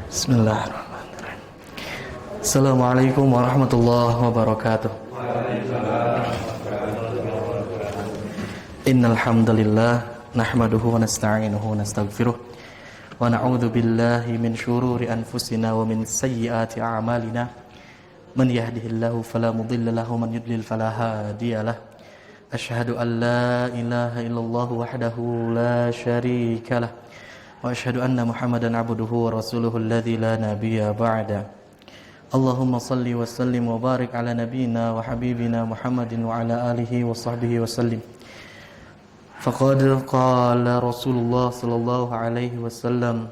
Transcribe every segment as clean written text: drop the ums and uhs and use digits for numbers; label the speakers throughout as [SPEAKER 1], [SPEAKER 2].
[SPEAKER 1] Bismillahirrahmanirrahim. Assalamualaikum warahmatullahi wabarakatuh. Innal hamdalillah nahmaduhu wa nasta'inuhu wa nastaghfiruh wa na'udzu billahi min shururi anfusina wa min sayyiati a'malina. Man yahdihillahu fala mudilla lahu wa man yudlil fala hadiyalah. Asyhadu an la ilaha illallah wahdahu la syarika lah. Wa asyhadu anna Muhammadan abduhu wa rasuluhu alladzi la nabiyya ba'da. Allahumma salli wa sallim wa barik ala nabiyyina wa habibina Muhammadin wa ala alihi wa sahbihi wa sallim. Faqad qala Rasulullah sallallahu alaihi wasallam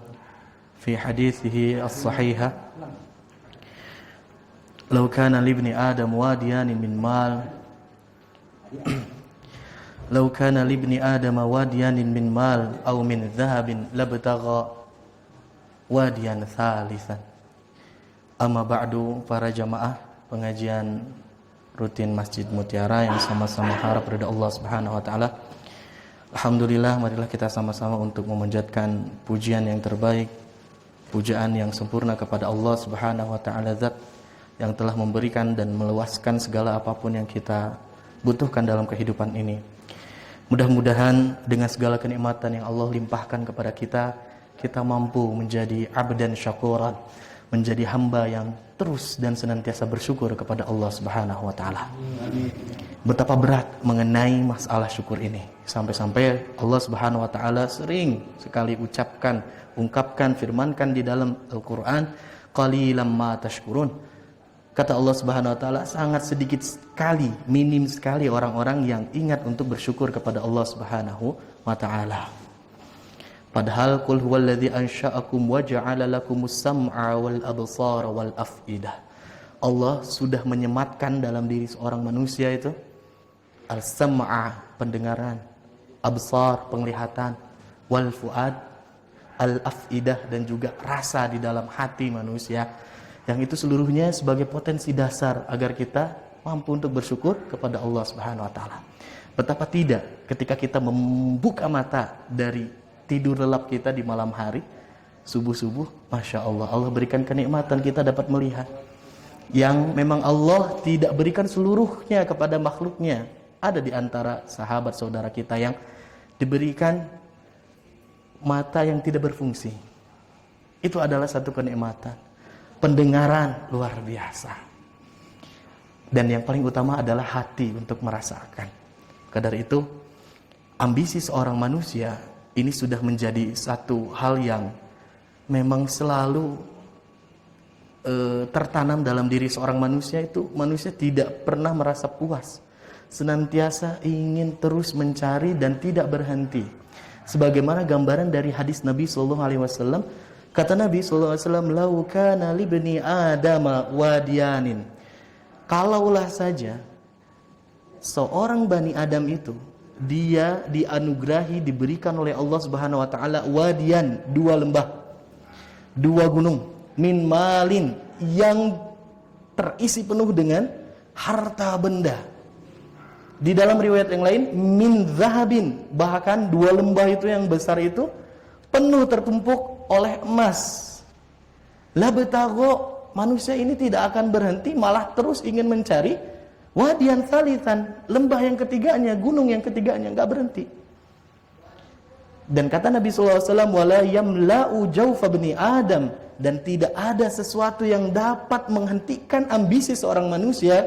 [SPEAKER 1] fi hadithihi as-sahihah, "Law kana li ibni Adam wadiyan min mal Lau kana libni Adam wadiyanin min mal aw min dhahabin labtagha wadiyan thalithan." Amma ba'du, para jamaah pengajian rutin Masjid Mutiara yang sama-sama harap ridha Allah Subhanahu wa taala. Alhamdulillah, marilah kita sama-sama untuk memanjatkan pujian yang terbaik, pujaan yang sempurna kepada Allah Subhanahu wa taala, zat yang telah memberikan dan meluaskan segala apapun yang kita butuhkan dalam kehidupan ini. Mudah-mudahan dengan segala kenikmatan yang Allah limpahkan kepada kita, kita mampu menjadi abdan syakuran, menjadi hamba yang terus dan senantiasa bersyukur kepada Allah Subhanahu wa taala. Betapa berat mengenai masalah syukur ini, sampai-sampai Allah Subhanahu wa taala sering sekali ungkapkan, firmankan di dalam Al-Qur'an, qalilam ma tashkurun. Kata Allah Subhanahu wa taala, sangat sedikit sekali, minim sekali orang-orang yang ingat untuk bersyukur kepada Allah Subhanahu wa taala. Padahal qul huwallazi ansha'akum wa ja'ala lakumus sam'a wal absara wal af'idah. Allah sudah menyematkan dalam diri seorang manusia itu al-sam'a, pendengaran, absar, penglihatan, wal fuad, al-af'idah, dan juga rasa di dalam hati manusia. Yang itu seluruhnya sebagai potensi dasar agar kita mampu untuk bersyukur kepada Allah Subhanahu wa taala. Betapa tidak ketika kita membuka mata dari tidur lelap kita di malam hari, subuh-subuh, Masya Allah, Allah berikan kenikmatan kita dapat melihat yang memang Allah tidak berikan seluruhnya kepada makhluknya. Ada di antara sahabat saudara kita yang diberikan mata yang tidak berfungsi. Itu adalah satu kenikmatan. Pendengaran luar biasa. Dan yang paling utama adalah hati untuk merasakan. Kadar itu, ambisi seorang manusia ini sudah menjadi satu hal yang memang selalu tertanam dalam diri seorang manusia. Itu manusia tidak pernah merasa puas, senantiasa ingin terus mencari dan tidak berhenti. Sebagaimana gambaran dari hadis Nabi SAW. Kata Nabi SAW, "Lau kana libni Adama wadiyanin." Kalaulah saja seorang Bani Adam itu, dia dianugerahi, diberikan oleh Allah Subhanahu wa taala wadiyan, dua lembah, dua gunung, min malin, yang terisi penuh dengan harta benda. Di dalam riwayat yang lain, min zahabin, bahkan dua lembah itu yang besar itu penuh tertumpuk oleh emas. Labtagha, manusia ini tidak akan berhenti, malah terus ingin mencari wadiyan thalithan, lembah yang ketiganya, gunung yang ketiganya, enggak berhenti. Dan kata Nabi SAW, wala yamla'u jawfa bani Adam, dan tidak ada sesuatu yang dapat menghentikan ambisi seorang manusia,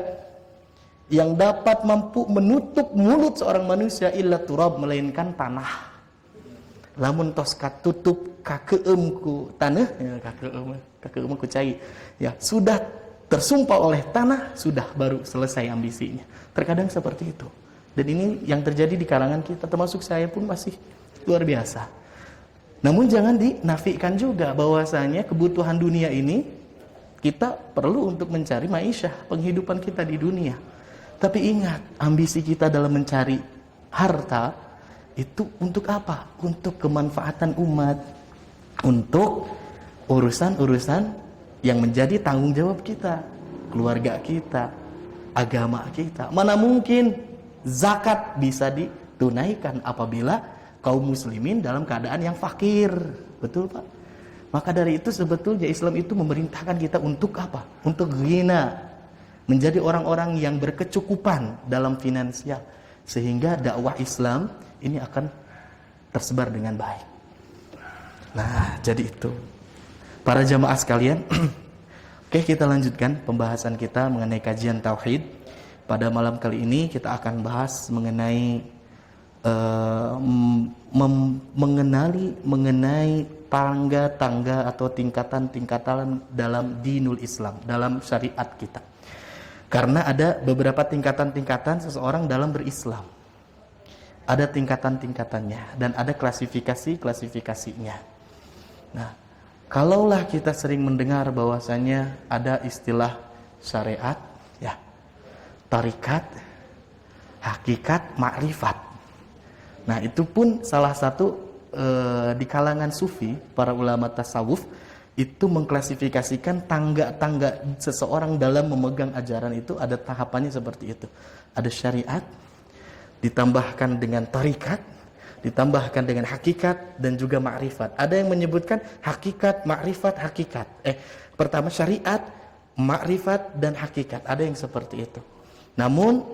[SPEAKER 1] yang dapat mampu menutup mulut seorang manusia, illa turab, melainkan tanah. Lamun tos katutup kakeumku tanah, ya, kakeum ku cai, ya sudah tersumpah oleh tanah, sudah baru selesai ambisinya. Terkadang seperti itu. Dan ini yang terjadi di kalangan kita, termasuk saya pun masih luar biasa. Namun jangan dinafikan juga bahwasanya kebutuhan dunia ini kita perlu untuk mencari ma'isyah, penghidupan kita di dunia. Tapi ingat, ambisi kita dalam mencari harta itu untuk apa? Untuk kemanfaatan umat, untuk urusan-urusan yang menjadi tanggung jawab kita, keluarga kita, agama kita. Mana mungkin zakat bisa ditunaikan apabila kaum muslimin dalam keadaan yang fakir. Betul Pak? Maka dari itu sebetulnya Islam itu memerintahkan kita untuk apa? Untuk ghina, menjadi orang-orang yang berkecukupan dalam finansial, sehingga dakwah Islam ini akan tersebar dengan baik. Nah, jadi itu para jamaah sekalian. Oke, kita lanjutkan pembahasan kita mengenai kajian tauhid. Pada malam kali ini kita akan bahas mengenai mengenai tangga-tangga atau tingkatan-tingkatan dalam dinul Islam, dalam syariat kita. Karena ada beberapa tingkatan-tingkatan seseorang dalam berislam. Ada tingkatan-tingkatannya dan ada klasifikasi-klasifikasinya. Nah, kalaulah kita sering mendengar bahwasanya ada istilah syariat, ya, tarikat, hakikat, makrifat. Nah, itu pun salah satu di kalangan sufi, para ulama tasawuf itu mengklasifikasikan tangga-tangga seseorang dalam memegang ajaran itu ada tahapannya seperti itu. Ada syariat, ditambahkan dengan tarikat, ditambahkan dengan hakikat dan juga makrifat. Ada yang menyebutkan hakikat, makrifat, hakikat. Pertama syariat, makrifat dan hakikat. Ada yang seperti itu. Namun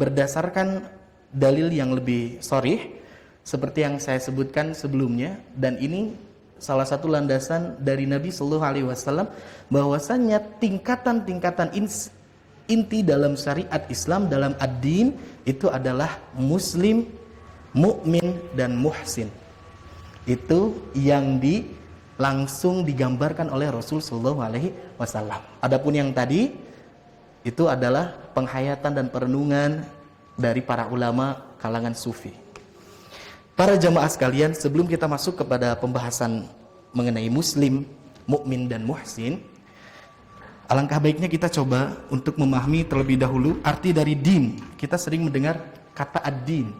[SPEAKER 1] berdasarkan dalil yang lebih sharih seperti yang saya sebutkan sebelumnya, dan ini salah satu landasan dari Nabi Sallallahu Alaihi Wasallam, bahwasanya tingkatan-tingkatan inti dalam syariat Islam, dalam ad-din itu adalah muslim, mukmin dan muhsin. Itu yang langsung digambarkan oleh Rasul Sallallahu Alaihi Wasallam. Adapun yang tadi itu adalah penghayatan dan perenungan dari para ulama kalangan sufi. Para jamaah sekalian, sebelum kita masuk kepada pembahasan mengenai muslim, mukmin dan muhsin, alangkah baiknya kita coba untuk memahami terlebih dahulu arti dari din. Kita sering mendengar kata ad-din.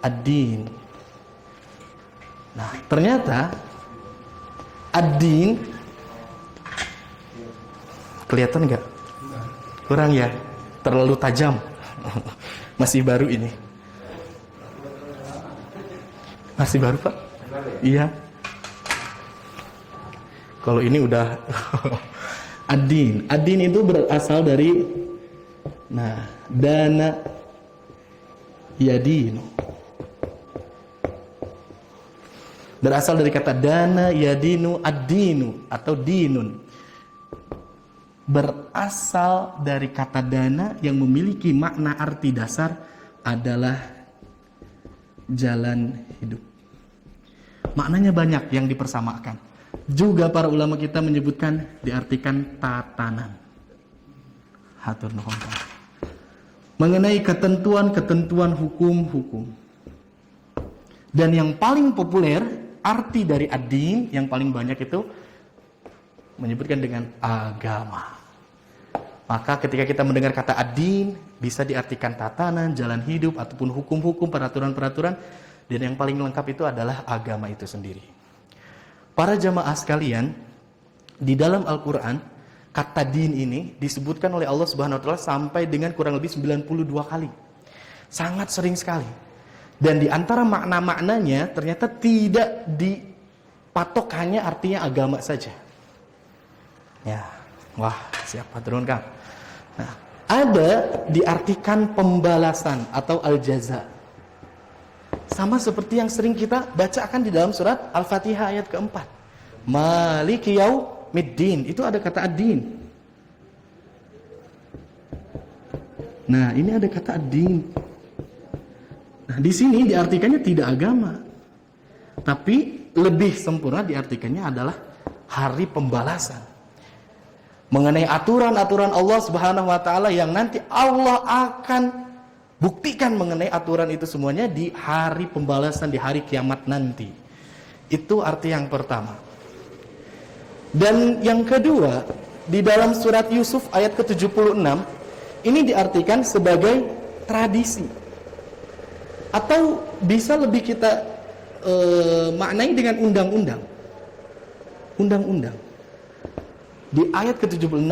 [SPEAKER 1] Ad-din. Nah, ternyata ad-din kelihatan nggak? Kurang ya? Terlalu tajam. Masih baru ini. Masih baru, Pak? Iya. Kalau ini udah ad-din. Ad-din itu berasal dari dana yadinu. Berasal dari kata dana yadinu ad-dinu atau dinun. Berasal dari kata dana yang memiliki makna arti dasar adalah jalan hidup. Maknanya banyak yang dipersamakan. Juga para ulama kita menyebutkan diartikan tatanan. Hatur nuhun. Mengenai ketentuan-ketentuan hukum-hukum. Dan yang paling populer arti dari ad-din yang paling banyak itu menyebutkan dengan agama. Maka ketika kita mendengar kata ad-din, bisa diartikan tatanan, jalan hidup, ataupun hukum-hukum, peraturan-peraturan. Dan yang paling lengkap itu adalah agama itu sendiri. Para jamaah sekalian, di dalam Al-Quran, kata din ini disebutkan oleh Allah Subhanahu Wa Taala sampai dengan kurang lebih 92 kali. Sangat sering sekali. Dan di antara makna-maknanya ternyata tidak dipatok hanya artinya agama saja. Ya, wah, siapa turunkan? Nah, ada diartikan pembalasan atau al-jaza. Sama seperti yang sering kita bacakan di dalam surat Al-Fatihah ayat keempat. Maliki yaumiddin, itu ada kata ad-din. Nah, ini ada kata ad-din. Nah, di sini diartikannya tidak agama. Tapi lebih sempurna diartikannya adalah hari pembalasan. Mengenai aturan-aturan Allah Subhanahu wa taala yang nanti Allah akan buktikan mengenai aturan itu semuanya di hari pembalasan, di hari kiamat nanti. Itu arti yang pertama. Dan yang kedua, di dalam surat Yusuf ayat ke-76, ini diartikan sebagai tradisi. Atau bisa lebih kita maknai dengan undang-undang. Undang-undang. Di ayat ke-76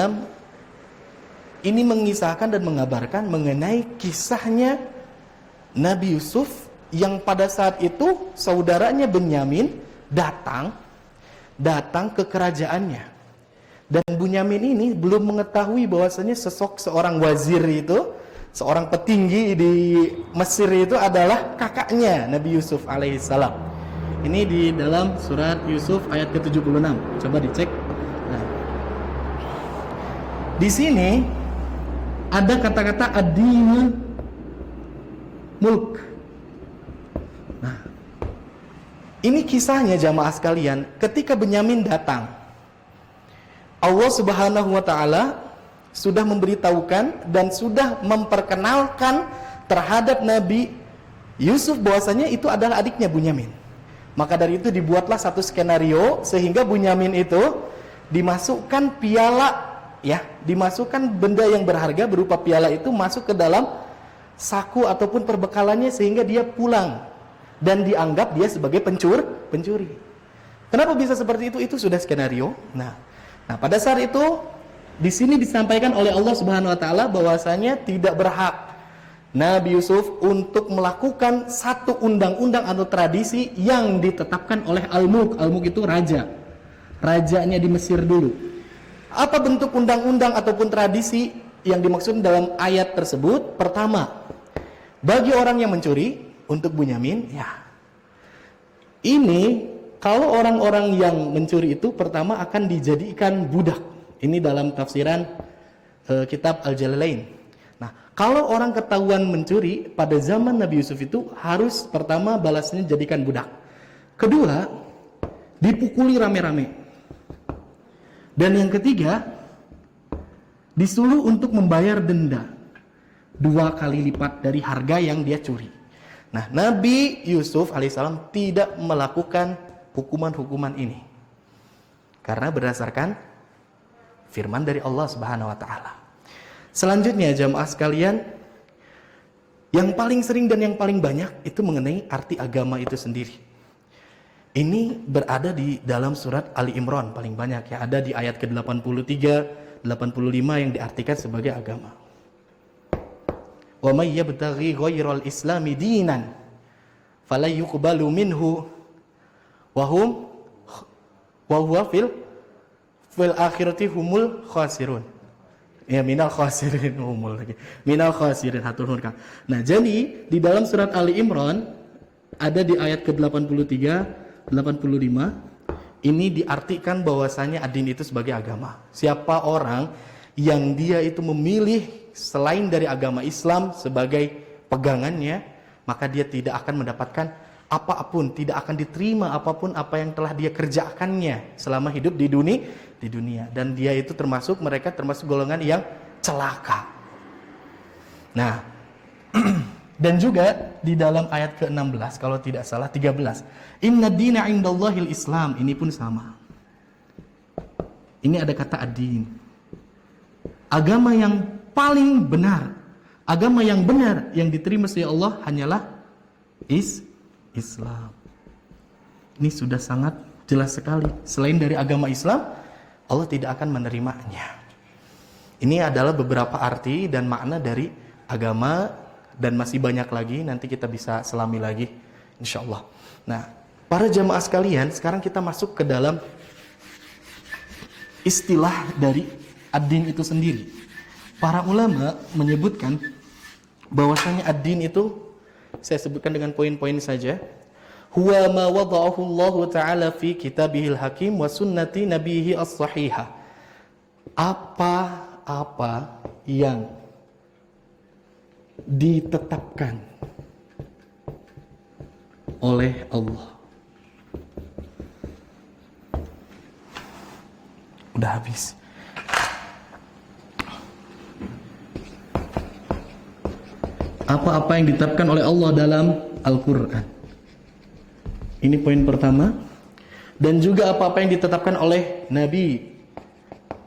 [SPEAKER 1] ini mengisahkan dan mengabarkan mengenai kisahnya Nabi Yusuf yang pada saat itu saudaranya Bunyamin datang ke kerajaannya. Dan Bunyamin ini belum mengetahui bahwasanya seorang wazir itu, seorang petinggi di Mesir itu adalah kakaknya Nabi Yusuf alaihissalam. Ini di dalam surat Yusuf ayat ke-76. Coba dicek. Nah, di sini ada kata-kata ad-dinul mulk. Nah, ini kisahnya jamaah sekalian, ketika Bunyamin datang, Allah Subhanahu wa taala sudah memberitahukan dan sudah memperkenalkan terhadap Nabi Yusuf bahwasanya itu adalah adiknya Bunyamin. Maka dari itu dibuatlah satu skenario sehingga Bunyamin itu dimasukkan piala, ya, dimasukkan benda yang berharga berupa piala itu masuk ke dalam saku ataupun perbekalannya sehingga dia pulang dan dianggap dia sebagai pencuri. Kenapa bisa seperti itu? Itu sudah skenario. Nah, pada saat itu di sini disampaikan oleh Allah Subhanahu wa taala bahwasanya tidak berhak Nabi Yusuf untuk melakukan satu undang-undang atau tradisi yang ditetapkan oleh Al-Mulk. Al-Mulk itu raja. Rajanya di Mesir dulu. Apa bentuk undang-undang ataupun tradisi yang dimaksud dalam ayat tersebut? Pertama, bagi orang yang mencuri, untuk Bunyamin, ya, ini kalau orang-orang yang mencuri itu pertama akan dijadikan budak. Ini dalam tafsiran kitab Al-Jalalain. Nah, kalau orang ketahuan mencuri pada zaman Nabi Yusuf itu harus pertama balasnya jadikan budak. Kedua, dipukuli rame-rame. Dan yang ketiga, disuruh untuk membayar denda 2 kali lipat dari harga yang dia curi. Nah, Nabi Yusuf alaihissalam tidak melakukan hukuman-hukuman ini karena berdasarkan firman dari Allah Subhanahu wa taala. Selanjutnya jamaah sekalian, yang paling sering dan yang paling banyak itu mengenai arti agama itu sendiri. Ini berada di dalam surat Ali Imran paling banyak, ya, ada di ayat ke-83, 85 yang diartikan sebagai agama. Wa may yabtaghi ghairal islami dinan fala yuqbalu minhu wa huwa fil akhirati humul khasirun. Ya, minal khasirin humul lagi. Minal khasirin, hatur nuhun Kang. Nah, jadi di dalam surat Ali Imran ada di ayat ke-83, 85 ini diartikan bahwasanya ad-din itu sebagai agama. Siapa orang yang dia itu memilih selain dari agama Islam sebagai pegangannya, maka dia tidak akan mendapatkan apapun, tidak akan diterima apapun apa yang telah dia kerjakannya selama hidup di dunia. Dan dia itu mereka termasuk golongan yang celaka. Nah, dan juga di dalam ayat ke-16 kalau tidak salah 13, inna dina indallahil Islam, ini pun sama. Ini ada kata ad-din. Agama yang paling benar, agama yang benar yang diterima oleh Allah hanyalah Islam. Ini sudah sangat jelas sekali. Selain dari agama Islam, Allah tidak akan menerimanya. Ini adalah beberapa arti dan makna dari agama, dan masih banyak lagi, nanti kita bisa selami lagi insyaallah. Nah, para jamaah sekalian, sekarang kita masuk ke dalam istilah dari ad-din itu sendiri. Para ulama menyebutkan bahwasanya ad-din itu, saya sebutkan dengan poin-poin saja, huwa ma wada'ahu Allah Ta'ala fi kitabihil hakim wa sunnati nabihi as-sahihah. Apa-apa yang ditetapkan oleh Allah. Udah habis. Apa-apa yang ditetapkan oleh Allah dalam Al-Quran. Ini poin pertama. Dan juga apa-apa yang ditetapkan oleh Nabi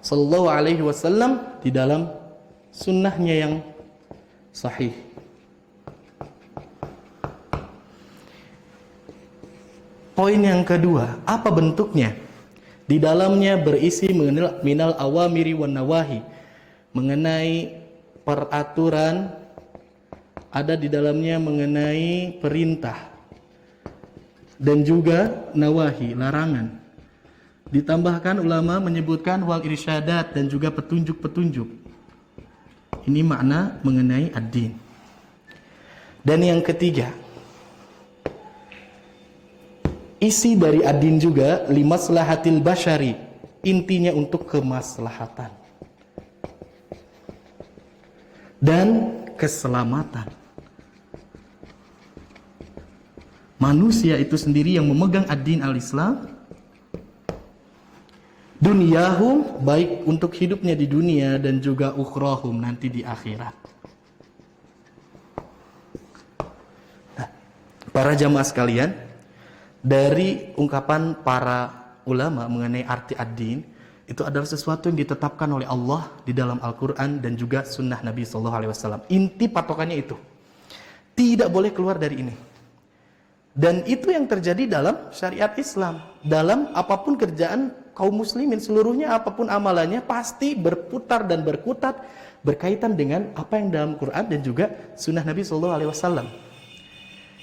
[SPEAKER 1] Sallallahu Alaihi Wasallam di dalam sunnahnya yang sahih. Poin yang kedua, apa bentuknya? Di dalamnya berisi minal awamiri wan nawahi, mengenai peraturan ada di dalamnya mengenai perintah dan juga nawahi, larangan. Ditambahkan ulama menyebutkan wal irsyadat dan juga petunjuk-petunjuk. Ini makna mengenai ad-din. Dan yang ketiga, isi dari ad-din juga limaslahatil basyari, intinya untuk kemaslahatan dan keselamatan. Manusia itu sendiri yang memegang ad-din al-Islam, dunyahum, baik untuk hidupnya di dunia dan juga ukhrahum, nanti di akhirat. Nah, para jamaah sekalian, dari ungkapan para ulama mengenai arti ad-din, itu adalah sesuatu yang ditetapkan oleh Allah di dalam Al-Quran dan juga sunnah Nabi SAW. Inti patokannya itu, tidak boleh keluar dari ini. Dan itu yang terjadi dalam syariat Islam. Dalam apapun kerjaan kaum muslimin, seluruhnya apapun amalannya pasti berputar dan berkutat berkaitan dengan apa yang dalam Quran dan juga sunnah Nabi SAW.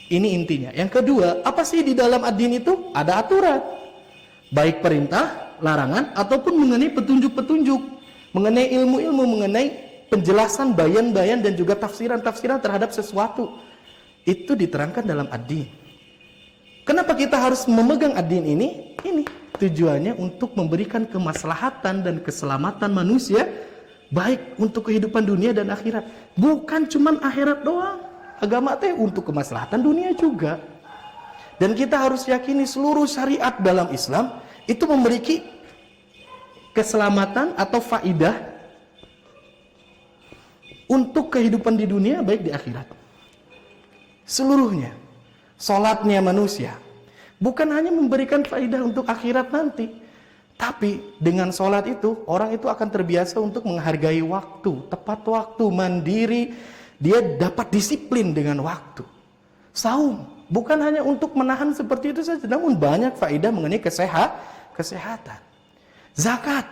[SPEAKER 1] Ini intinya. Yang kedua, apa sih di dalam ad-din itu? Ada aturan, baik perintah, larangan, ataupun mengenai petunjuk-petunjuk, mengenai ilmu-ilmu, mengenai penjelasan, bayan-bayan dan juga tafsiran-tafsiran terhadap sesuatu. Itu diterangkan dalam ad-din. Kenapa kita harus memegang ad-din ini? Ini tujuannya untuk memberikan kemaslahatan dan keselamatan manusia, baik untuk kehidupan dunia dan akhirat. Bukan cuman akhirat doang. Agama teh untuk kemaslahatan dunia juga. Dan kita harus yakini seluruh syariat dalam Islam itu memiliki keselamatan atau faidah untuk kehidupan di dunia baik di akhirat. Seluruhnya. Salatnya manusia bukan hanya memberikan faidah untuk akhirat nanti, tapi dengan salat itu orang itu akan terbiasa untuk menghargai waktu, tepat waktu, mandiri, dia dapat disiplin dengan waktu. Saum bukan hanya untuk menahan seperti itu saja, namun banyak faidah mengenai kesehatan. Zakat,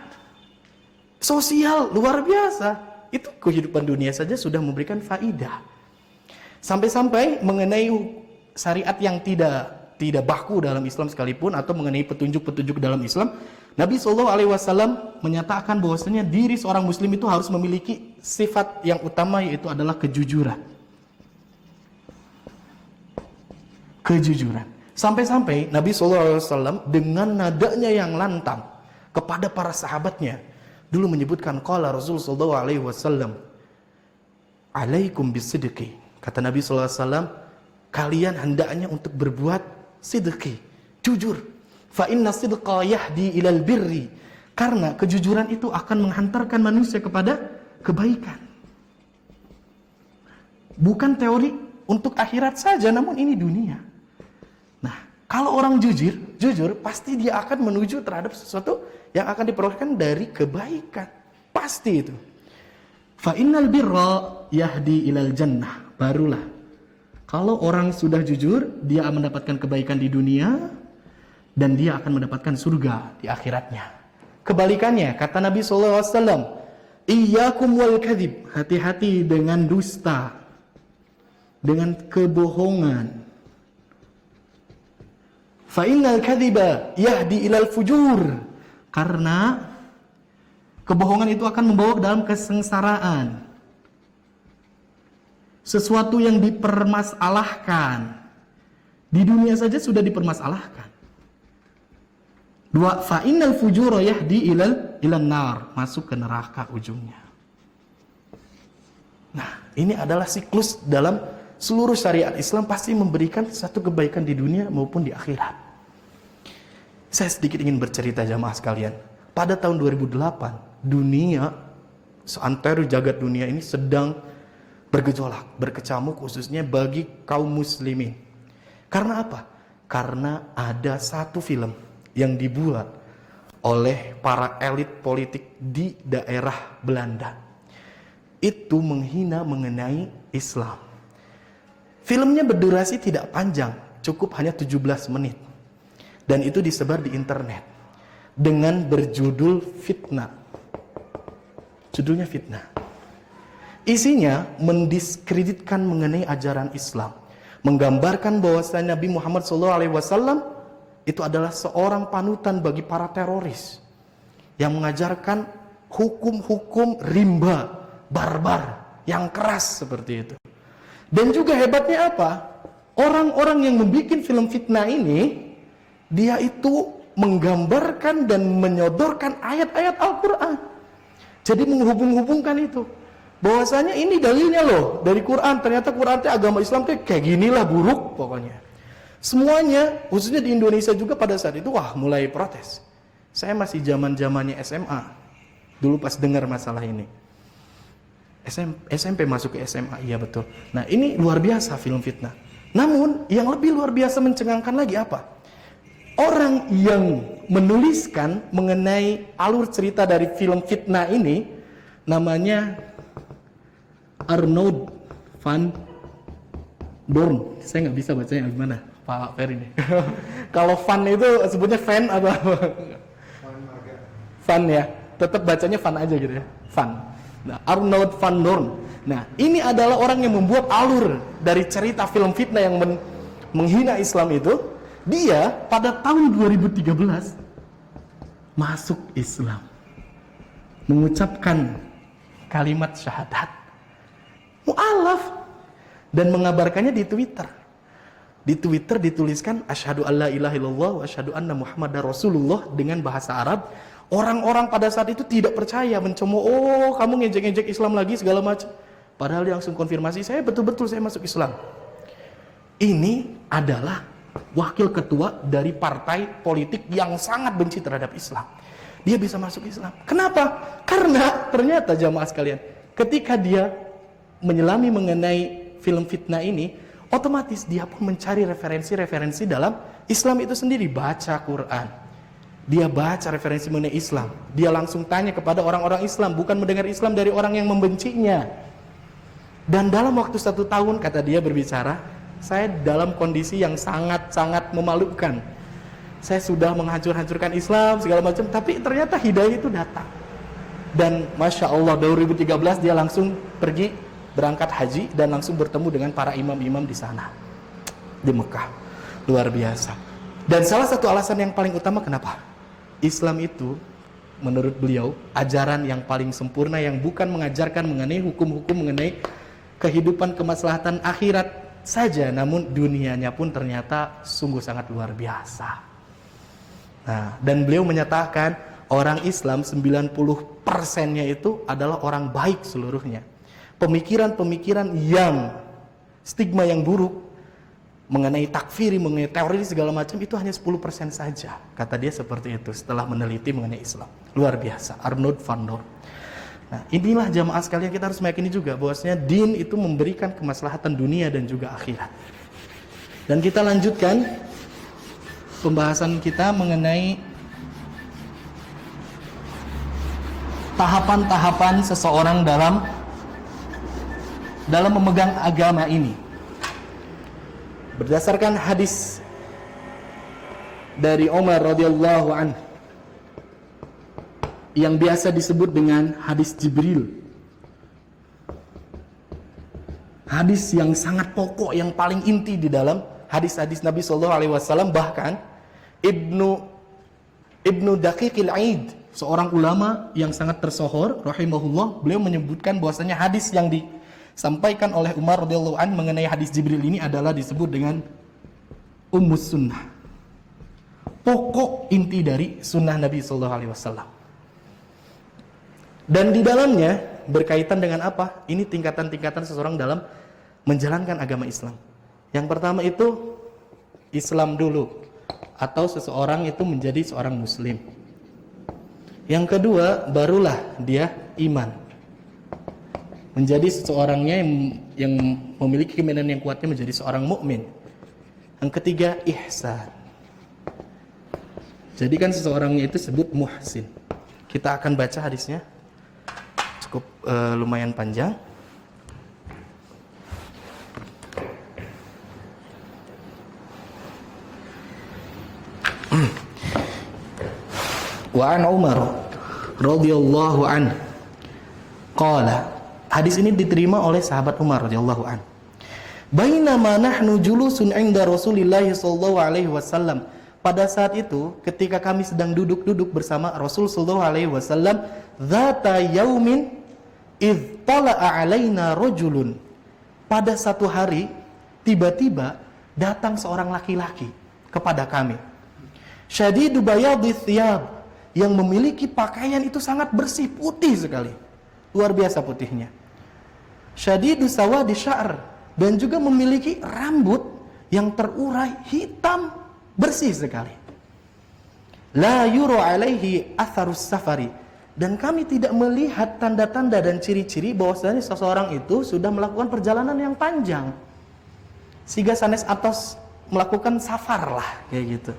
[SPEAKER 1] sosial, luar biasa. Itu kehidupan dunia saja sudah memberikan faidah. Sampai-sampai mengenai syariat yang tidak baku dalam Islam sekalipun, atau mengenai petunjuk-petunjuk dalam Islam, Nabi SAW menyatakan bahwasanya diri seorang muslim itu harus memiliki sifat yang utama, yaitu adalah kejujuran. Kejujuran. Sampai-sampai Nabi SAW dengan nadanya yang lantang kepada para sahabatnya dulu menyebutkan, qala Rasulullah SAW, alaikum bisidqi. Kata Nabi SAW, kalian hendaknya untuk berbuat sidqi, jujur. Fa inna sidqa yahdi ilal birri. Karena kejujuran itu akan menghantarkan manusia kepada kebaikan. Bukan teori untuk akhirat saja, namun ini dunia. Nah, kalau orang jujur pasti dia akan menuju terhadap sesuatu yang akan diperolehkan dari kebaikan. Pasti itu. Fa innal birra yahdi ilal jannah. Barulah kalau orang sudah jujur, dia akan mendapatkan kebaikan di dunia dan dia akan mendapatkan surga di akhiratnya. Kebalikannya, kata Nabi SAW, iyyakum wal kadhib, hati-hati dengan dusta, dengan kebohongan. Fa innal kadhiba yahdi ilal fujur. Karena kebohongan itu akan membawa ke dalam kesengsaraan. Sesuatu yang dipermasalahkan di dunia saja sudah dipermasalahkan. Dua, fa innal fujura yahdi ilan nar, masuk ke neraka ujungnya. Nah, ini adalah siklus dalam seluruh syariat Islam, pasti memberikan satu kebaikan di dunia maupun di akhirat. Saya sedikit ingin bercerita jamaah sekalian. Pada tahun 2008, dunia, seantero jagat dunia ini sedang bergejolak, berkecamuk, khususnya bagi kaum muslimin. Karena apa? Karena ada satu film yang dibuat oleh para elit politik di daerah Belanda. Itu menghina mengenai Islam. Filmnya berdurasi tidak panjang, cukup hanya 17 menit. Dan itu disebar di internet dengan berjudul Fitnah. Judulnya Fitnah. Isinya mendiskreditkan mengenai ajaran Islam, menggambarkan bahwasanya Nabi Muhammad SAW itu adalah seorang panutan bagi para teroris yang mengajarkan hukum-hukum rimba, barbar, yang keras seperti itu. Dan juga hebatnya apa? Orang-orang yang membuat film fitnah ini, dia itu menggambarkan dan menyodorkan ayat-ayat Al-Quran. Jadi menghubung-hubungkan itu, bahwasanya ini dalilnya loh dari Quran. Ternyata Quran itu agama Islam itu kayak ginilah, buruk pokoknya. Semuanya, khususnya di Indonesia juga pada saat itu, wah mulai protes. Saya masih zaman-zamannya SMA dulu pas dengar masalah ini. SMP masuk ke SMA, iya betul. Nah ini luar biasa film fitnah. Namun yang lebih luar biasa mencengangkan lagi apa? Orang yang menuliskan mengenai alur cerita dari film fitnah ini namanya Arnold van Doorn. Saya nggak bisa bacanya gimana, Pak Ferry nih. Kalau Van itu sebutnya fan atau apa? Van ya, tetap bacanya Van aja gitu ya, Van. Nah, Arnold van Doorn. Nah, ini adalah orang yang membuat alur dari cerita film fitnah yang menghina Islam itu. Dia pada tahun 2013 masuk Islam, mengucapkan kalimat syahadat, mu'alaf, dan mengabarkannya di Twitter. Di Twitter dituliskan asyhadu alla ilaha illallah wa asyhadu anna muhammadar rasulullah dengan bahasa Arab. Orang-orang pada saat itu tidak percaya, mencemooh, oh kamu ngejek-ngejek Islam lagi segala macam. Padahal dia langsung konfirmasi, saya betul-betul saya masuk Islam. Ini adalah wakil ketua dari partai politik yang sangat benci terhadap Islam. Dia bisa masuk Islam. Kenapa? Karena ternyata jamaah sekalian, ketika dia menyelami mengenai film fitnah ini, otomatis dia pun mencari referensi-referensi dalam Islam itu sendiri. Baca Quran, dia baca referensi mengenai Islam, dia langsung tanya kepada orang-orang Islam, bukan mendengar Islam dari orang yang membencinya. Dan dalam waktu 1 tahun, kata dia berbicara, saya dalam kondisi yang sangat-sangat memalukan. Saya sudah menghancur-hancurkan Islam segala macam, tapi ternyata hidayah itu datang. Dan Masya Allah 2013 dia langsung pergi berangkat haji dan langsung bertemu dengan para imam-imam di sana, di Mekah. Luar biasa. Dan salah satu alasan yang paling utama kenapa Islam itu menurut beliau ajaran yang paling sempurna, yang bukan mengajarkan mengenai hukum-hukum mengenai kehidupan kemaslahatan akhirat saja, namun dunianya pun ternyata sungguh sangat luar biasa. Nah, dan beliau menyatakan orang Islam 90%-nya itu adalah orang baik seluruhnya. Pemikiran-pemikiran yang stigma yang buruk mengenai takfiri, mengenai teroris segala macam itu hanya 10% saja. Kata dia seperti itu setelah meneliti mengenai Islam. Luar biasa, Arnold van Doorn. Nah, inilah jamaah sekalian, kita harus meyakini juga bahwasanya din itu memberikan kemaslahatan dunia dan juga akhirat. Dan kita lanjutkan pembahasan kita mengenai tahapan-tahapan seseorang dalam memegang agama ini. Berdasarkan hadis dari Umar radhiyallahu anhu yang biasa disebut dengan hadis Jibril. Hadis yang sangat pokok, yang paling inti di dalam hadis-hadis Nabi SAW. Bahkan Ibnu Daqiqil Aid, seorang ulama yang sangat tersohor rahimahullah, beliau menyebutkan bahwasanya hadis yang disampaikan oleh Umar radhiyallahu anhu mengenai hadis Jibril ini adalah disebut dengan Ummus Sunnah, pokok inti dari sunnah Nabi SAW. Dan di dalamnya berkaitan dengan apa? Ini tingkatan-tingkatan seseorang dalam menjalankan agama Islam. Yang pertama itu Islam dulu, atau seseorang itu menjadi seorang muslim. Yang kedua barulah dia iman, menjadi seseorangnya yang memiliki keimanan yang kuatnya menjadi seorang mukmin. Yang ketiga ihsan, jadikan seseorangnya itu disebut muhsin. Kita akan baca hadisnya, cukup lumayan panjang. Wa an Umar radhiyallahu anhu qala Hadis ini diterima oleh sahabat Umar radhiyallahu an. Bainama nahnu julusun 'inda Rasulillah sallallahu alaihi wasallam. Pada saat itu ketika kami sedang duduk-duduk bersama Rasul sallallahu alaihi wasallam, dzata yaumin idz tala'a 'alaina rajulun. Pada satu hari tiba-tiba datang seorang laki-laki kepada kami. Syadidu bayadhi thiyab, yang memiliki pakaian itu sangat bersih, putih sekali. Luar biasa putihnya. Syadidu sawadi sya'r, dan juga memiliki rambut yang terurai hitam bersih sekali. La yura alaihi atharus safari, dan kami tidak melihat tanda-tanda dan ciri-ciri bahwasanya seseorang itu sudah melakukan perjalanan yang panjang. Sehingga sanes atas melakukan safar lah kayak gitu.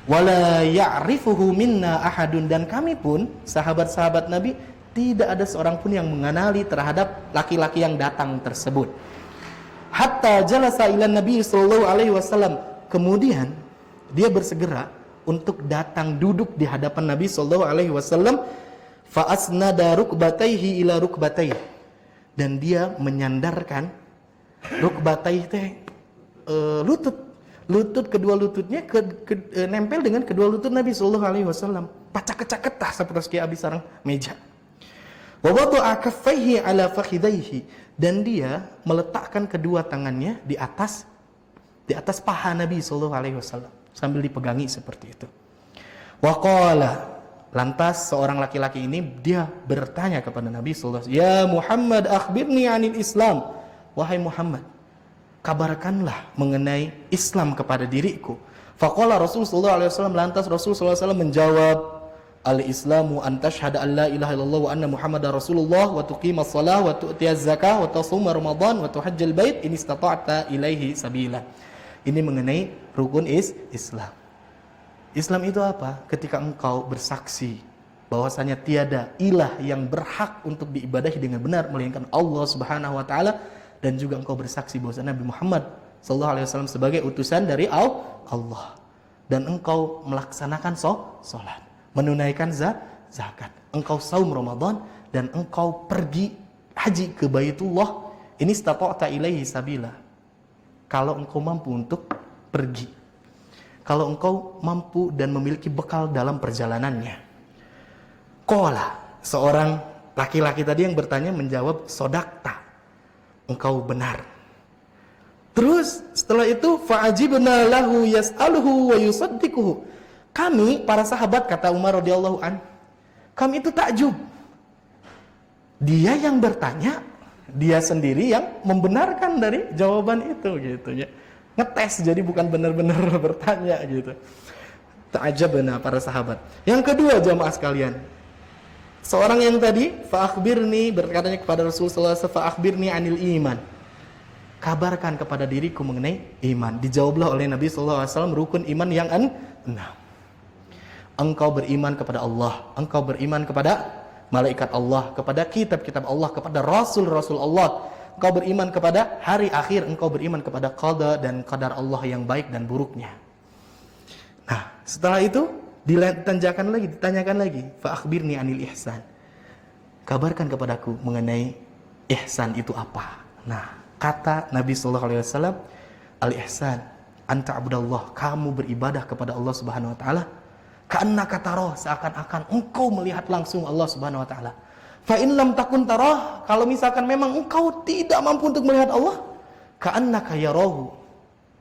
[SPEAKER 1] Wala ya'rifuhu minna ahadun, dan kami pun sahabat-sahabat Nabi tidak ada seorang pun yang mengenali terhadap laki-laki yang datang tersebut. Hatta jalasa ila Nabi sallallahu alaihi wasallam, kemudian dia bersegera untuk datang duduk di hadapan Nabi sallallahu alaihi wasallam. Fa asnada rukbatayhi ila rukbatayhi, dan dia menyandarkan rukbatayhi teh lutut kedua lututnya nempel dengan kedua lutut Nabi sallallahu alaihi wasallam, pacak-kecak-ketah seperti abis sarang meja. Wa wada'a kaffaihi ala fakhidaihi, dan dia meletakkan kedua tangannya di atas paha Nabi sallallahu alaihi wasallam sambil dipegangi seperti itu. Wa qala, lantas seorang laki-laki ini dia bertanya kepada Nabi sallallahu alaihi wasallam, "Ya Muhammad, akhbirni 'anil Islam." Wahai Muhammad, kabarkanlah mengenai Islam kepada diriku. Faqala Rasul sallallahu alaihi wasallam, lantas Rasul sallallahu alaihi wasallam menjawab, "Al-Islamu an tashhada an la ilaha illallah wa anna Muhammadar Rasulullah wa tuqimas shalah wa tu'tiyaz zakah wa tasuma Ramadan wa tuhajjal bait in istata'ta ilaihi sabila." Ini mengenai rukun Islam. Islam itu apa? Ketika engkau bersaksi bahwasanya tiada ilah yang berhak untuk diibadahi dengan benar melainkan Allah Subhanahu wa taala, dan juga engkau bersaksi bahwasanya Nabi Muhammad sallallahu alaihi wasallam sebagai utusan dari Allah, dan engkau melaksanakan salat, menunaikan zakat, engkau saum Ramadan, dan engkau pergi haji ke Baitullah, ini istata'ta ilaihi sabila, kalau engkau mampu untuk pergi, kalau engkau mampu dan memiliki bekal dalam perjalanannya. Qala, seorang laki-laki tadi yang bertanya menjawab, "Sodakta, engkau benar." Terus setelah itu fa'ajibna lahu yas'aluhu wa yusaddiquhu. Kami para sahabat, kata Umar radhiyallahu an, kami itu takjub. Dia yang bertanya, dia sendiri yang membenarkan dari jawaban itu gitu ya. Ngetes, jadi bukan benar-benar bertanya gitu. Ta'ajabna para sahabat. Yang kedua jamaah sekalian, seorang yang tadi fa'akhbirni, berkatanya kepada Rasulullah SAW, fa'akhbirni anil iman, kabarkan kepada diriku mengenai iman. Dijawablah oleh Nabi SAW, rukun iman yang enam. Engkau beriman kepada Allah, engkau beriman kepada malaikat Allah, kepada kitab-kitab Allah, kepada rasul-rasul Allah, engkau beriman kepada hari akhir, engkau beriman kepada qada dan qadar Allah yang baik dan buruknya. Nah, setelah itu ditanyakan lagi, fa akhbirni anil ihsan, kabarkan kepadaku mengenai ihsan itu apa. Nah, kata Nabi sallallahu alaihi wasallam, al ihsan anta abudallah, kamu beribadah kepada Allah Subhanahu wa taala ka'annaka tarah, seakan-akan engkau melihat langsung Allah Subhanahu wa taala. Fa in lam takun tarah, kalau misalkan memang engkau tidak mampu untuk melihat Allah, ka'annaka yarahu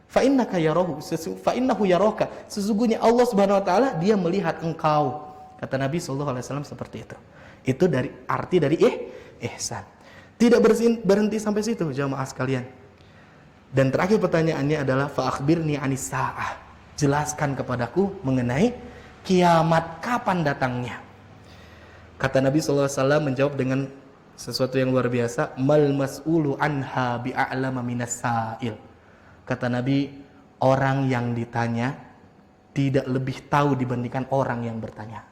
[SPEAKER 1] fa innaka yarahu, fa innahu yaraka, sesungguhnya Allah Subhanahu wa taala dia melihat engkau. Kata Nabi sallallahu alaihi wasallam seperti itu. Itu dari arti dari ihsan. Tidak berhenti sampai situ jamaah sekalian. Dan terakhir pertanyaannya adalah fa akhbirni anis saah, jelaskan kepadaku mengenai kiamat kapan datangnya. Kata Nabi sallallahu alaihi wasallam menjawab dengan sesuatu yang luar biasa, mal mas'ulu anha bi'a'lama minas sa'il. Kata Nabi, orang yang ditanya tidak lebih tahu dibandingkan orang yang bertanya.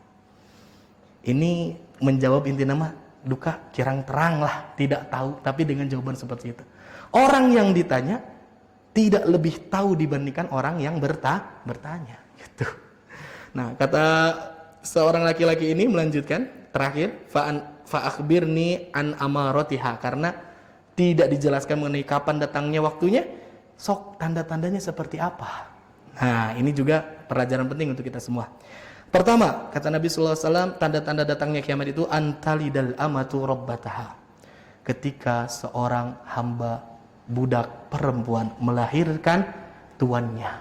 [SPEAKER 1] Ini menjawab inti nama duka kirang terang lah, tidak tahu, tapi dengan jawaban seperti itu. Orang yang ditanya tidak lebih tahu dibandingkan orang yang bertanya gitu. Nah, kata Seorang laki-laki ini melanjutkan terakhir fa akhbirni an amaratiha, karena tidak dijelaskan mengenai kapan datangnya waktunya, sok tanda-tandanya seperti apa. Nah, ini juga pelajaran penting untuk kita semua. Pertama, kata Nabi sallallahu alaihi wasallam, tanda-tanda datangnya kiamat itu antalidal amatu rabbataha. Ketika seorang hamba budak perempuan melahirkan tuannya.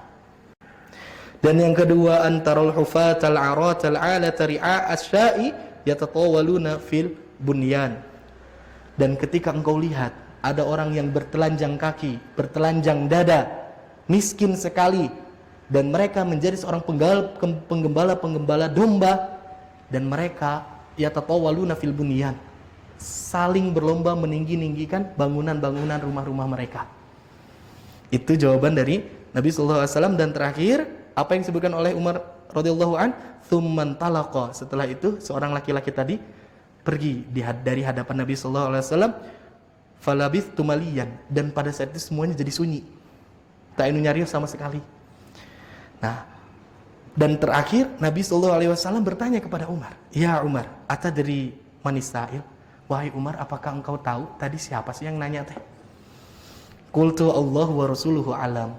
[SPEAKER 1] Dan yang kedua, antarul hufatal aratal alata ri'a asya'i yatatawaluna fil bunyan. Dan ketika engkau lihat ada orang yang bertelanjang kaki, bertelanjang dada, miskin sekali, dan mereka menjadi seorang penggembala domba, dan mereka yatatawaluna fil bunyan, saling berlomba meninggi-ninggikan bangunan-bangunan rumah-rumah mereka. Itu jawaban dari Nabi sallallahu alaihi wasallam. Dan terakhir, apa yang disebutkan oleh Umar radhiyallahu an, tsumman talaqa, setelah itu seorang laki-laki tadi pergi dari hadapan Nabi sallallahu alaihi wasallam, falabithtu maliyan, dan pada saat itu semuanya jadi sunyi, tak inu nyarius sama sekali. Nah, dan terakhir Nabi sallallahu alaihi wasallam bertanya kepada Umar, "Ya Umar, atadri manisail?" Wahai Umar, apakah engkau tahu tadi siapa sih yang nanya teh? Qultu Allah wa rasuluhu alam.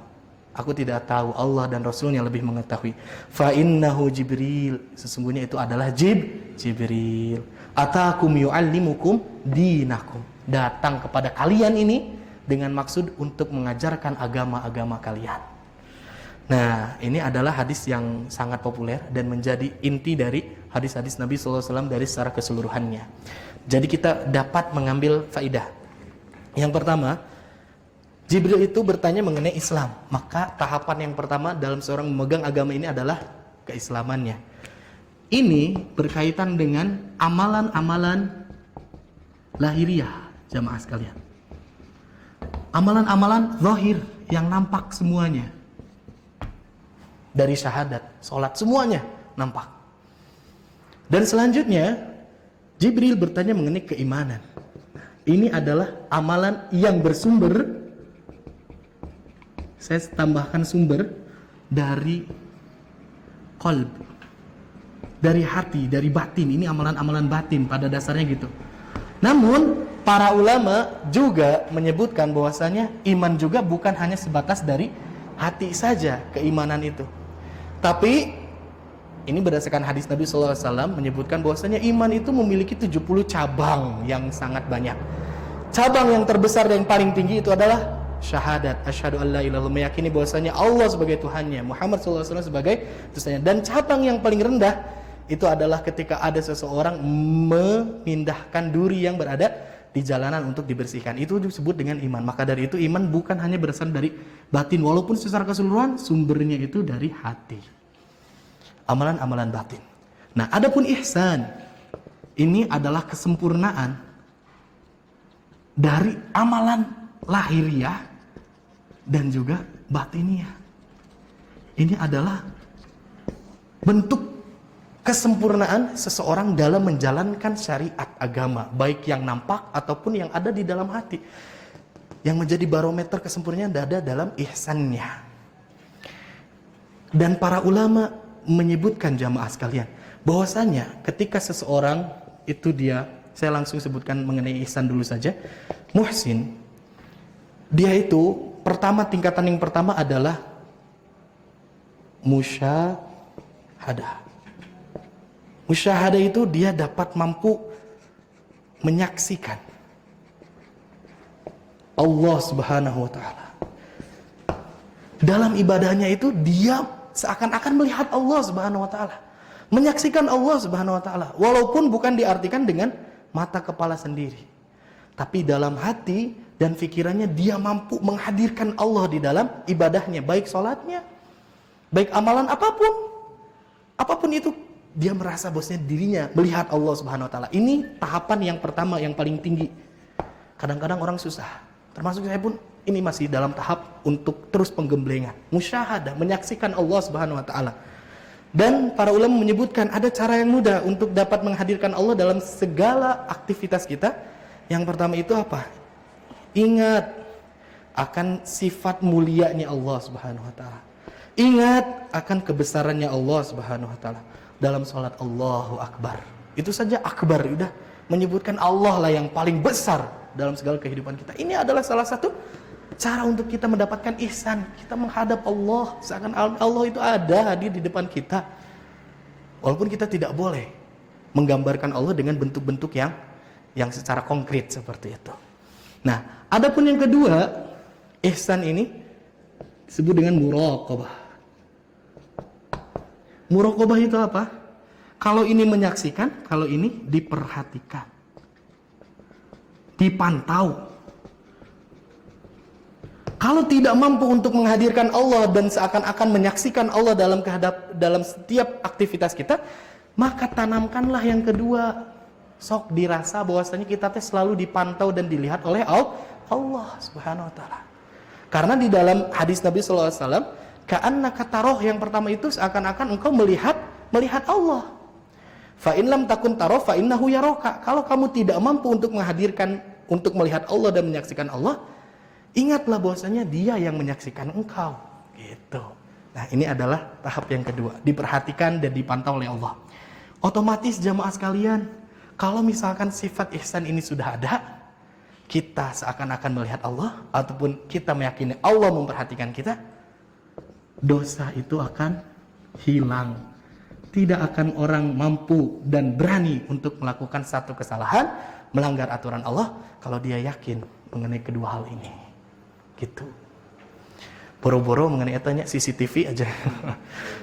[SPEAKER 1] Aku tidak tahu, Allah dan Rasulnya lebih mengetahui. Fa innahu Jibril, sesungguhnya itu adalah Jibril. Atakum yu'allimukum dinakum, datang kepada kalian ini dengan maksud untuk mengajarkan agama-agama kalian. Nah, ini adalah hadis yang sangat populer dan menjadi inti dari hadis-hadis Nabi sallallahu alaihi wasallam dari secara keseluruhannya. Jadi kita dapat mengambil faidah. Yang pertama, Jibril itu bertanya mengenai Islam. Maka tahapan yang pertama dalam seorang memegang agama ini adalah keislamannya. Ini berkaitan dengan amalan-amalan lahiriah, jamaah sekalian. Amalan-amalan zahir yang nampak semuanya. Dari syahadat, sholat, semuanya nampak. Dan selanjutnya Jibril bertanya mengenai keimanan. Ini adalah amalan yang bersumber, saya tambahkan sumber, dari qalb, dari hati, dari batin. Ini amalan-amalan batin pada dasarnya gitu. Namun para ulama juga menyebutkan bahwasanya iman juga bukan hanya sebatas dari hati saja, keimanan itu. Tapi ini berdasarkan hadis Nabi sallallahu alaihi wasallam menyebutkan bahwasanya iman itu memiliki 70 cabang yang sangat banyak. Cabang yang terbesar dan yang paling tinggi itu adalah syahadat, asyhadu alla ilaha illallah, meyakini bahwasanya Allah sebagai Tuhannya, Muhammad sallallahu alaihi wasallam sebagai utusannya. Dan cabang yang paling rendah itu adalah ketika ada seseorang memindahkan duri yang berada di jalanan untuk dibersihkan. Itu disebut dengan iman. Maka dari itu iman bukan hanya berasal dari batin, walaupun secara keseluruhan sumbernya itu dari hati. Amalan-amalan batin. Nah, adapun ihsan, ini adalah kesempurnaan dari amalan lahiriah dan juga batiniah. Ini adalah bentuk kesempurnaan seseorang dalam menjalankan syariat agama, baik yang nampak ataupun yang ada di dalam hati. Yang menjadi barometer kesempurnaan ada dalam ihsannya. Dan para ulama menyebutkan, jamaah sekalian, bahwasanya ketika seseorang itu saya langsung sebutkan mengenai ihsan dulu saja, muhsin, dia itu tingkatan yang pertama adalah musyahadah. Musyahadah itu dia dapat mampu menyaksikan Allah Subhanahu wa taala. Dalam ibadahnya itu dia seakan-akan melihat Allah Subhanahu wa taala, menyaksikan Allah Subhanahu wa taala, walaupun bukan diartikan dengan mata kepala sendiri, tapi dalam hati dan pikirannya dia mampu menghadirkan Allah di dalam ibadahnya, baik sholatnya, baik amalan apapun itu, dia merasa bahwasanya dirinya melihat Allah Subhanahu wa taala. Ini tahapan yang pertama yang paling tinggi. Kadang-kadang orang susah, termasuk saya pun, ini masih dalam tahap untuk terus penggemblengan, musyahadah, menyaksikan Allah Subhanahu wa taala. Dan para ulama menyebutkan ada cara yang mudah untuk dapat menghadirkan Allah dalam segala aktivitas kita. Yang pertama itu apa? Ingat akan sifat mulianya Allah Subhanahu wa taala. Ingat akan kebesarannya Allah Subhanahu wa taala dalam salat Allahu Akbar. Itu saja akbar, udah menyebutkan Allah lah yang paling besar dalam segala kehidupan kita. Ini adalah salah satu cara untuk kita mendapatkan ihsan. Kita menghadap Allah seakan Allah itu ada hadir di depan kita. Walaupun kita tidak boleh menggambarkan Allah dengan bentuk-bentuk yang secara konkret seperti itu. Nah, adapun yang kedua, ihsan ini disebut dengan muraqabah. Muraqabah itu apa? Kalau ini menyaksikan, kalau ini diperhatikan, dipantau. Kalau tidak mampu untuk menghadirkan Allah dan seakan-akan menyaksikan Allah dalam setiap aktivitas kita, maka tanamkanlah yang kedua. Sok dirasa bahwasanya kita selalu dipantau dan dilihat oleh Allah Subhanahu wa taala. Karena di dalam hadis Nabi sallallahu alaihi wasallam, ka'annaka taroh, yang pertama itu seakan-akan engkau melihat Allah. Fa in lam takun taroh fa innahu yaraka. Kalau kamu tidak mampu untuk menghadirkan, untuk melihat Allah dan menyaksikan Allah, ingatlah bahwasanya Dia yang menyaksikan engkau. Gitu. Nah, ini adalah tahap yang kedua, diperhatikan dan dipantau oleh Allah. Otomatis jamaah sekalian, kalau misalkan sifat ihsan ini sudah ada, kita seakan-akan melihat Allah ataupun kita meyakini Allah memperhatikan kita, dosa itu akan hilang. Tidak akan orang mampu dan berani untuk melakukan satu kesalahan, melanggar aturan Allah, kalau dia yakin mengenai kedua hal ini. Gitu. Boro-boro mengenai tanya CCTV aja.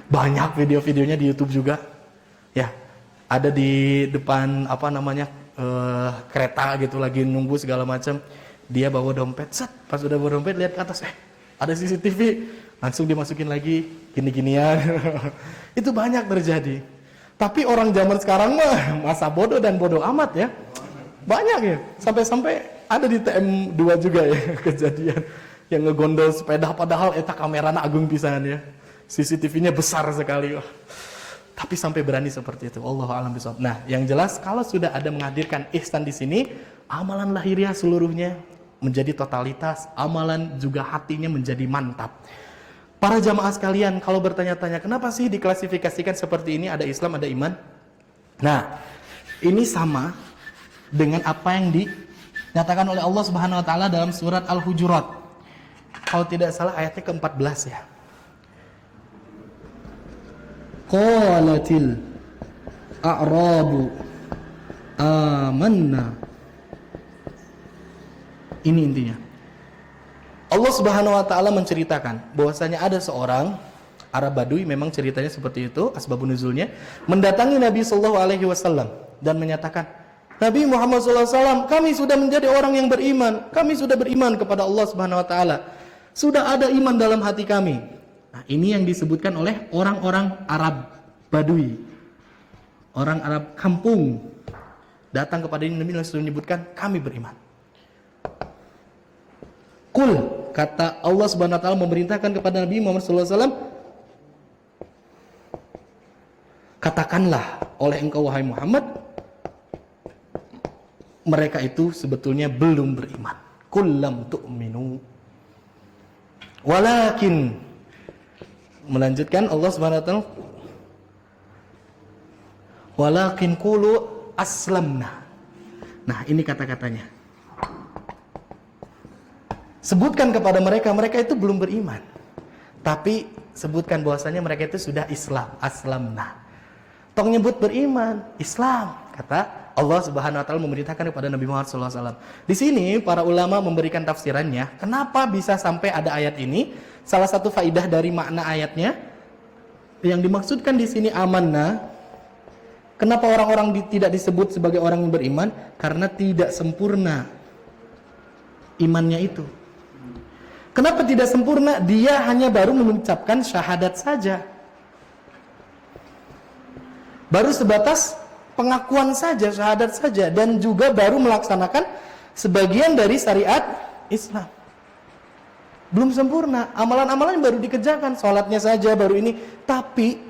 [SPEAKER 1] Banyak video-videonya di YouTube juga. Ya, ada di depan kereta gitu, lagi nunggu segala macam. Dia bawa dompet, set, pas udah bawa dompet lihat ke atas, ada CCTV, langsung dimasukin lagi, gini-ginian. Itu banyak terjadi. Tapi orang zaman sekarang mah masa bodoh dan bodoh amat ya. Banyak ya, sampai-sampai ada di TM2 juga ya kejadian yang ngegondol sepeda, padahal eta kamerana agung pisan ya. CCTV-nya besar sekali. Tapi sampai berani seperti itu. Allahu a'lam bishawab. Nah, yang jelas kalau sudah ada menghadirkan ihsan di sini, amalan lahiriah seluruhnya menjadi totalitas, amalan juga hatinya menjadi mantap. Para jamaah sekalian, kalau bertanya-tanya, kenapa sih diklasifikasikan seperti ini, ada Islam, ada iman? Nah, ini sama dengan apa yang dinyatakan oleh Allah Subhanahu wa taala dalam surat Al-Hujurat. Kalau tidak salah ayatnya ke-14 ya. Qalatil a'rabu amanna. Ini intinya. Allah Subhanahu wa taala menceritakan bahwasanya ada seorang Arab Badui, memang ceritanya seperti itu, asbabun nuzulnya, mendatangi Nabi sallallahu alaihi wasallam dan menyatakan, Nabi Muhammad sallallahu alaihi wasallam, kami sudah menjadi orang yang beriman. Kami sudah beriman kepada Allah Subhanahu wa taala. Sudah ada iman dalam hati kami. Nah, ini yang disebutkan oleh orang-orang Arab Badui. Orang Arab kampung datang kepada Nabi langsung menyebutkan, kami beriman. Kul, kata Allah Subhanahu wa taala memerintahkan kepada Nabi Muhammad sallallahu alaihi wasallam, katakanlah oleh engkau wahai Muhammad, mereka itu sebetulnya belum beriman. Kul lam tu'minu. Walakin, melanjutkan Allah Subhanahu wa taala, walakin qulu aslamna. Nah, ini kata-katanya. Sebutkan kepada mereka, mereka itu belum beriman. Tapi sebutkan bahwasanya mereka itu sudah Islam, aslamna. Tong nyebut beriman, Islam, kata Allah Subhanahu wa taala memerintahkan kepada Nabi Muhammad sallallahu alaihi wasallam. Di sini para ulama memberikan tafsirannya, kenapa bisa sampai ada ayat ini? Salah satu faidah dari makna ayatnya yang dimaksudkan di sini amanna. Kenapa orang-orang tidak disebut sebagai orang yang beriman? Karena tidak sempurna imannya itu. Kenapa tidak sempurna? Dia hanya baru mengucapkan syahadat saja. Baru sebatas pengakuan saja, syahadat saja, dan juga baru melaksanakan sebagian dari syariat Islam. Belum sempurna, amalan-amalan baru dikerjakan, sholatnya saja baru ini, tapi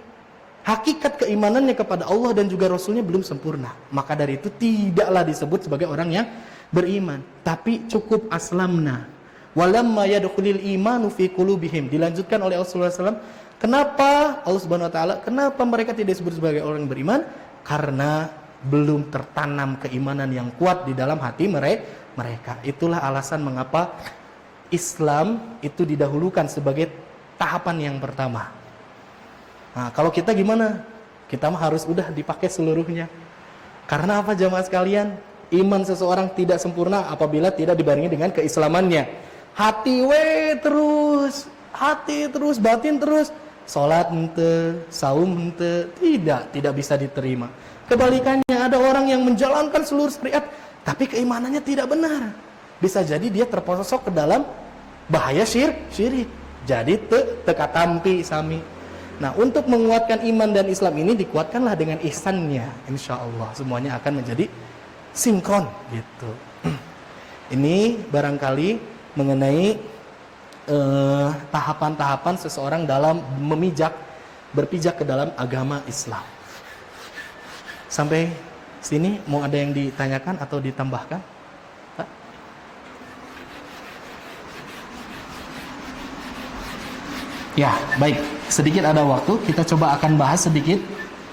[SPEAKER 1] hakikat keimanannya kepada Allah dan juga Rasulnya belum sempurna. Maka dari itu tidaklah disebut sebagai orang yang beriman, tapi cukup aslamna. Walamma yadkhulul imanu fi qulubihim. Dilanjutkan oleh Rasulullah SAW, Kenapa Allah Subhanahu wa taala, kenapa mereka tidak disebut sebagai orang yang beriman? Karena belum tertanam keimanan yang kuat di dalam hati mereka. Itulah alasan mengapa Islam itu didahulukan sebagai tahapan yang pertama. Nah, kalau kita gimana? Kita mah harus udah dipakai seluruhnya. Karena apa jamaah sekalian? Iman seseorang tidak sempurna apabila tidak dibarengi dengan keislamannya. Hati terus, batin terus. Salat hente, saum hente, tidak bisa diterima. Kebalikannya, ada orang yang menjalankan seluruh syariat tapi keimanannya tidak benar. Bisa jadi dia terposok ke dalam bahaya syirik. Jadi teka tampi sami. Nah, untuk menguatkan iman dan Islam ini dikuatkanlah dengan ihsannya. Insya Allah semuanya akan menjadi sinkron gitu. Ini barangkali mengenai tahapan-tahapan seseorang dalam berpijak ke dalam agama Islam. Sampai sini mau ada yang ditanyakan atau ditambahkan? Hah? Ya, baik. Sedikit ada waktu, kita coba akan bahas sedikit.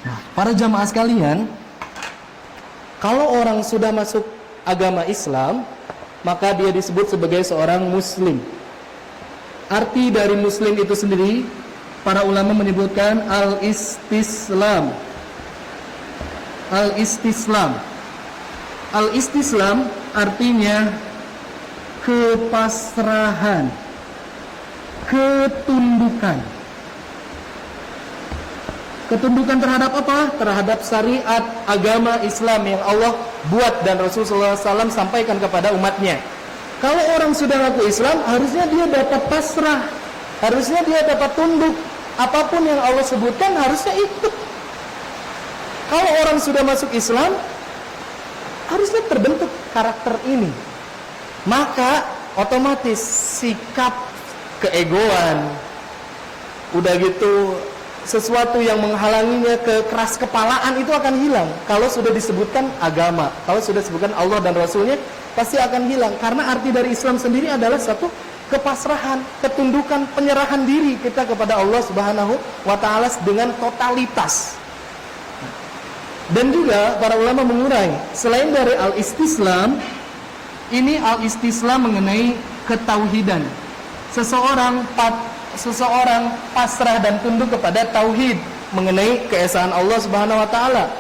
[SPEAKER 1] Nah, para jamaah sekalian, kalau orang sudah masuk agama Islam, maka dia disebut sebagai seorang muslim. Arti dari muslim itu sendiri, para ulama menyebutkan al-istislam. Al-istislam. Al-istislam artinya kepasrahan, ketundukan. Ketundukan terhadap apa? Terhadap syariat agama Islam yang Allah buat dan Rasulullah SAW sampaikan kepada umatnya. Kalau orang sudah ngaku Islam, harusnya dia dapat pasrah, harusnya dia dapat tunduk. Apapun yang Allah sebutkan harusnya ikut. Kalau orang sudah masuk Islam, harusnya terbentuk karakter ini. Maka otomatis sikap keegoan, udah gitu sesuatu yang menghalanginya, keras kepalaan itu akan hilang. Kalau sudah disebutkan agama, kalau sudah disebutkan Allah dan Rasulnya, pasti akan hilang. Karena arti dari Islam sendiri adalah satu kepasrahan, ketundukan, penyerahan diri kita kepada Allah Subhanahu wa ta'ala dengan totalitas. Dan juga para ulama mengurai, selain dari al-istislam, ini al-istislam mengenai ketauhidan. Seseorang pasrah dan tunduk kepada tauhid mengenai keesaan Allah Subhanahu wa taala.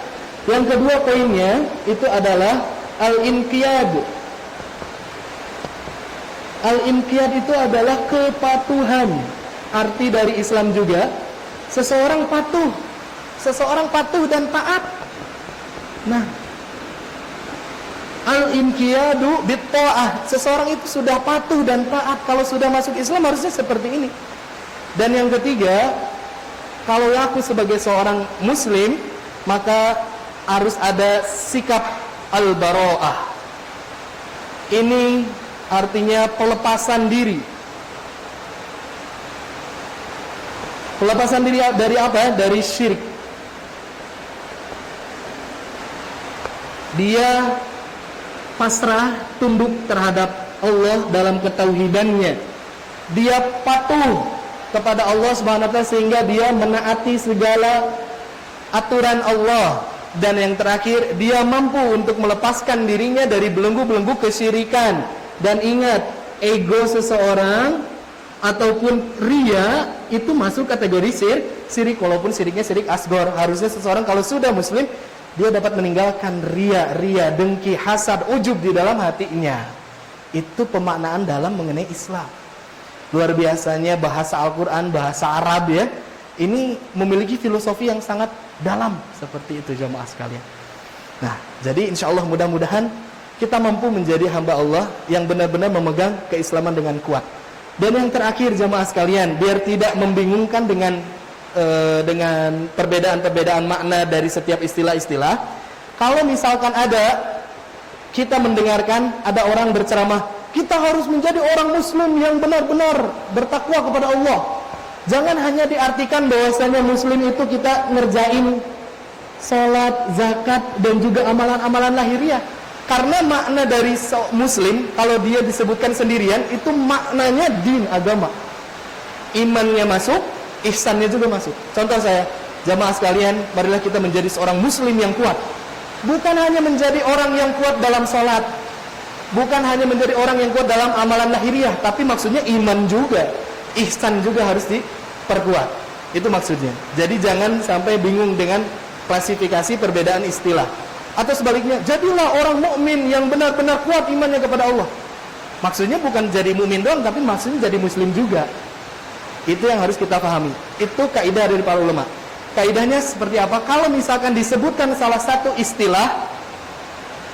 [SPEAKER 1] Yang kedua poinnya itu adalah al-inqiyad. Al-inqiyad itu adalah kepatuhan. Arti dari Islam juga seseorang patuh dan taat. Nah, al-inqiyadu bit-ta'ah. Seseorang itu sudah patuh dan taat. Kalau sudah masuk Islam harusnya seperti ini. Dan yang ketiga, kalau aku sebagai seorang muslim, maka harus ada sikap al-bara'ah. Ini artinya pelepasan diri. Pelepasan diri dari apa? Dari syirik. Dia pasrah, tunduk terhadap Allah dalam ketauhidannya. Dia patuh kepada Allah Subhanahu wa taala sehingga dia menaati segala aturan Allah. Dan yang terakhir, dia mampu untuk melepaskan dirinya dari belenggu-belenggu kesyirikan. Dan ingat, ego seseorang ataupun riya itu masuk kategori syirik, walaupun syiriknya syirik asghar. Harusnya seseorang kalau sudah muslim, dia dapat meninggalkan riya, dengki, hasad, ujub di dalam hatinya. Itu pemaknaan dalam mengenai Islam. Luar biasanya bahasa Al-Quran, bahasa Arab ya, ini memiliki filosofi yang sangat dalam. Seperti itu jamaah sekalian. Nah, jadi insya Allah mudah-mudahan kita mampu menjadi hamba Allah yang benar-benar memegang keislaman dengan kuat. Dan yang terakhir jamaah sekalian, biar tidak membingungkan dengan perbedaan-perbedaan makna dari setiap istilah-istilah. Kalau misalkan kita mendengarkan ada orang berceramah, kita harus menjadi orang muslim yang benar-benar bertakwa kepada Allah. Jangan hanya diartikan bahwasanya muslim itu kita ngerjain salat, zakat dan juga amalan-amalan lahiriah. Karena makna dari muslim kalau dia disebutkan sendirian itu maknanya din, agama. Imannya masuk, ihsannya juga masuk. Contoh saya, jamaah sekalian, marilah kita menjadi seorang muslim yang kuat. Bukan hanya menjadi orang yang kuat dalam salat, bukan hanya menjadi orang yang kuat dalam amalan lahiriah, tapi maksudnya iman juga, ihsan juga harus diperkuat. Itu maksudnya. Jadi jangan sampai bingung dengan klasifikasi perbedaan istilah. Atau sebaliknya, jadilah orang mukmin yang benar-benar kuat imannya kepada Allah. Maksudnya bukan jadi mukmin doang, tapi maksudnya jadi muslim juga. Itu yang harus kita pahami. Itu kaidah dari para ulama. Kaidahnya seperti apa? Kalau misalkan disebutkan salah satu istilah,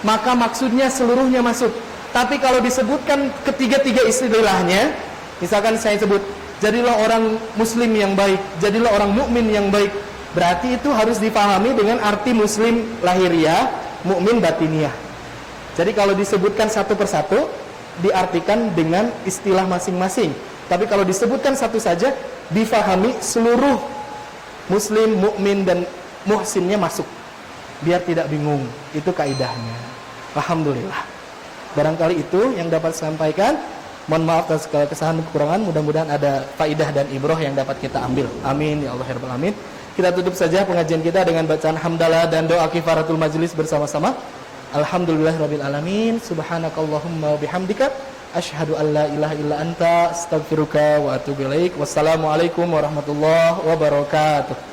[SPEAKER 1] maka maksudnya seluruhnya masuk. Tapi kalau disebutkan ketiga-tiga istilahnya, misalkan saya sebut, jadilah orang muslim yang baik, jadilah orang mukmin yang baik, berarti itu harus dipahami dengan arti muslim lahiriah, mukmin batiniah. Jadi kalau disebutkan satu persatu, diartikan dengan istilah masing-masing. Tapi kalau disebutkan satu saja, difahami seluruh muslim, mukmin dan muhsinnya masuk, biar tidak bingung. Itu kaidahnya. Alhamdulillah. Barangkali itu yang dapat saya sampaikan. Mohon maaf atas segala kesalahan dan kekurangan. Mudah-mudahan ada faidah dan ibroh yang dapat kita ambil. Amin ya Allah ya Rabbal alamin. Kita tutup saja pengajian kita dengan bacaan hamdalah dan doa kifaratul majlis bersama-sama. Alhamdulillahirabbil alamin. Subhanakallahumma bihamdika asyhadu an la ilaha illa anta astaghfiruka wa atubu ilaik. Wassalamualaikum warahmatullahi wabarakatuh.